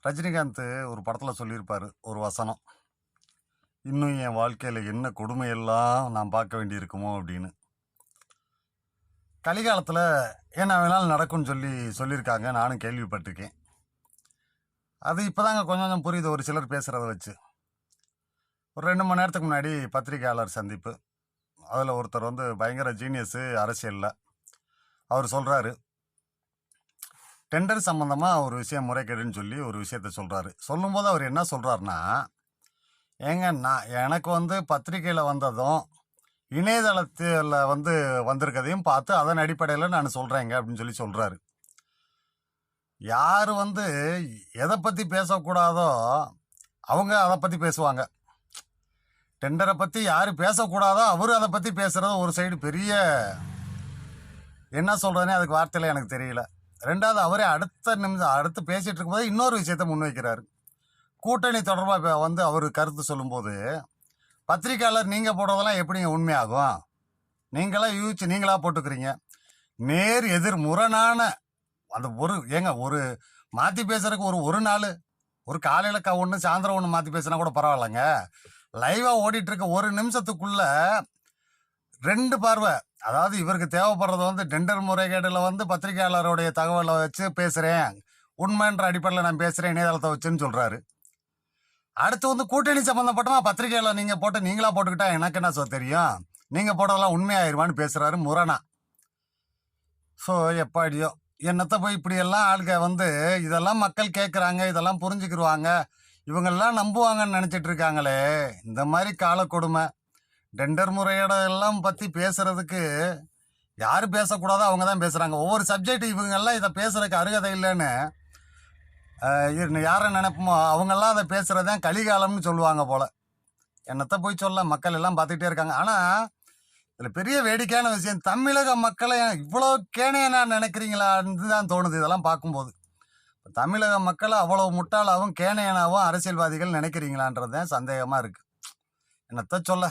ரஜினிகாந்த் ஒரு படத்தில் சொல்லியிருப்பார் ஒரு வசனம். இன்னும் என் வாழ்க்கையில் என்ன கொடுமையெல்லாம் நான் பார்க்க வேண்டியிருக்குமோ அப்படின்னு. கலிகாலத்தில் என்ன வேணாலும் நடக்கும்னு சொல்லியிருக்காங்க. நானும் கேள்விப்பட்டிருக்கேன். அது இப்போதாங்க கொஞ்சம் கொஞ்சம் புரியுது ஒரு சிலர் பேசுகிறத வச்சு. ஒரு 2 மணி நேரத்துக்கு முன்னாடி பத்திரிகையாளர் சந்திப்பு. அதில் ஒருத்தர் பயங்கர ஜீனியஸு அரசியலில். அவர் சொல்கிறாரு, டெண்டர் சம்மந்தமாக ஒரு விஷயம் முறைகேடுன்னு சொல்லி ஒரு விஷயத்த சொல்கிறாரு. சொல்லும்போது அவர் என்ன சொல்கிறாருன்னா, ஏங்க எனக்கு பத்திரிகையில் வந்ததும் இணையதளத்தில் வந்திருக்கதையும் பார்த்து அதன் அடிப்படையில் நான் சொல்கிறேங்க அப்படின்னு சொல்கிறாரு. யார் எதை பற்றி பேசக்கூடாதோ அவங்க அதை பற்றி பேசுவாங்க. டெண்டரை பற்றி யார் பேசக்கூடாதோ அவர் அதை பற்றி பேசுகிறது ஒரு சைடு பெரிய என்ன சொல்கிறதுனே அதுக்கு வார்த்தையில் எனக்கு தெரியல. ரெண்டாவது, அவரே அடுத்து பேசிகிட்டு இருக்கும்போது இன்னொரு விஷயத்த முன்வைக்கிறாரு. கூட்டணி தொடர்பாக அவர் கருத்து சொல்லும்போது, பத்திரிக்கையாளர் நீங்கள் போடுறதெல்லாம் எப்படிங்க உண்மையாகும்? நீங்களாம் யூகிச்சு நீங்களாக போட்டுக்கிறீங்க. நேர் எதிர் முரணான அந்த ஒரு மாற்றி பேசுறதுக்கு ஒரு நாள், ஒரு காலையில் ஒன்று சாயந்தரம் ஒன்று மாற்றி பேசுனா கூட பரவாயில்லைங்க. லைவாக ஓடிட்டு இருக்க ஒரு நிமிஷத்துக்குள்ள 2 பார்வை. அதாவது இவருக்கு தேவைப்படுறது டெண்டர் முறைகேடில் பத்திரிகையாளருடைய தகவலை வச்சு பேசுகிறேன், உண்மைன்ற அடிப்படையில் நான் பேசுகிறேன் இணையதளத்தை வச்சுன்னு சொல்கிறாரு. அடுத்து கூட்டணி சம்மந்தப்பட்டமா பத்திரிகையாளர் நீங்கள் போட்டு நீங்களா போட்டுக்கிட்டா எனக்கு என்ன தெரியும், நீங்கள் போட்டதெல்லாம் உண்மையாயிருமான்னு பேசுகிறாரு முரணா. ஸோ எப்பாடியோ என்னத்தை போய் இப்படியெல்லாம் ஆளுங்க இதெல்லாம் மக்கள் கேட்குறாங்க, இதெல்லாம் புரிஞ்சுக்கிடுவாங்க, இவங்கெல்லாம் நம்புவாங்கன்னு நினச்சிட்டு இருக்காங்களே. இந்த மாதிரி கால கொடுமை. டெண்டர் முறையெல்லாம் பற்றி பேசுறதுக்கு யார் பேசக்கூடாதோ அவங்க தான் பேசுகிறாங்க. ஒவ்வொரு சப்ஜெக்ட் இவங்கெல்லாம் இதை பேசுறதுக்கு அருகதை இல்லைன்னு யாரை நினைப்போமோ அவங்கெல்லாம் அதை பேசுகிறதான் கலிகாலம்னு சொல்லுவாங்க போல். என்னத்தை போய் சொல்ல, மக்கள் எல்லாம் பார்த்துக்கிட்டே இருக்காங்க. ஆனால் இதில் பெரிய வேடிக்கையான விஷயம், தமிழக மக்களை இவ்வளோ கேனையா நினைக்கிறீங்களான்னு தான் தோணுது இதெல்லாம் பார்க்கும்போது. தமிழக மக்களை அவ்வளோ முட்டாளாகவும் கேனையனாகவும் அரசியல்வாதிகள் நினைக்கிறீங்களான்றது தான் சந்தேகமாக இருக்குது. என்னத்தை சொல்ல.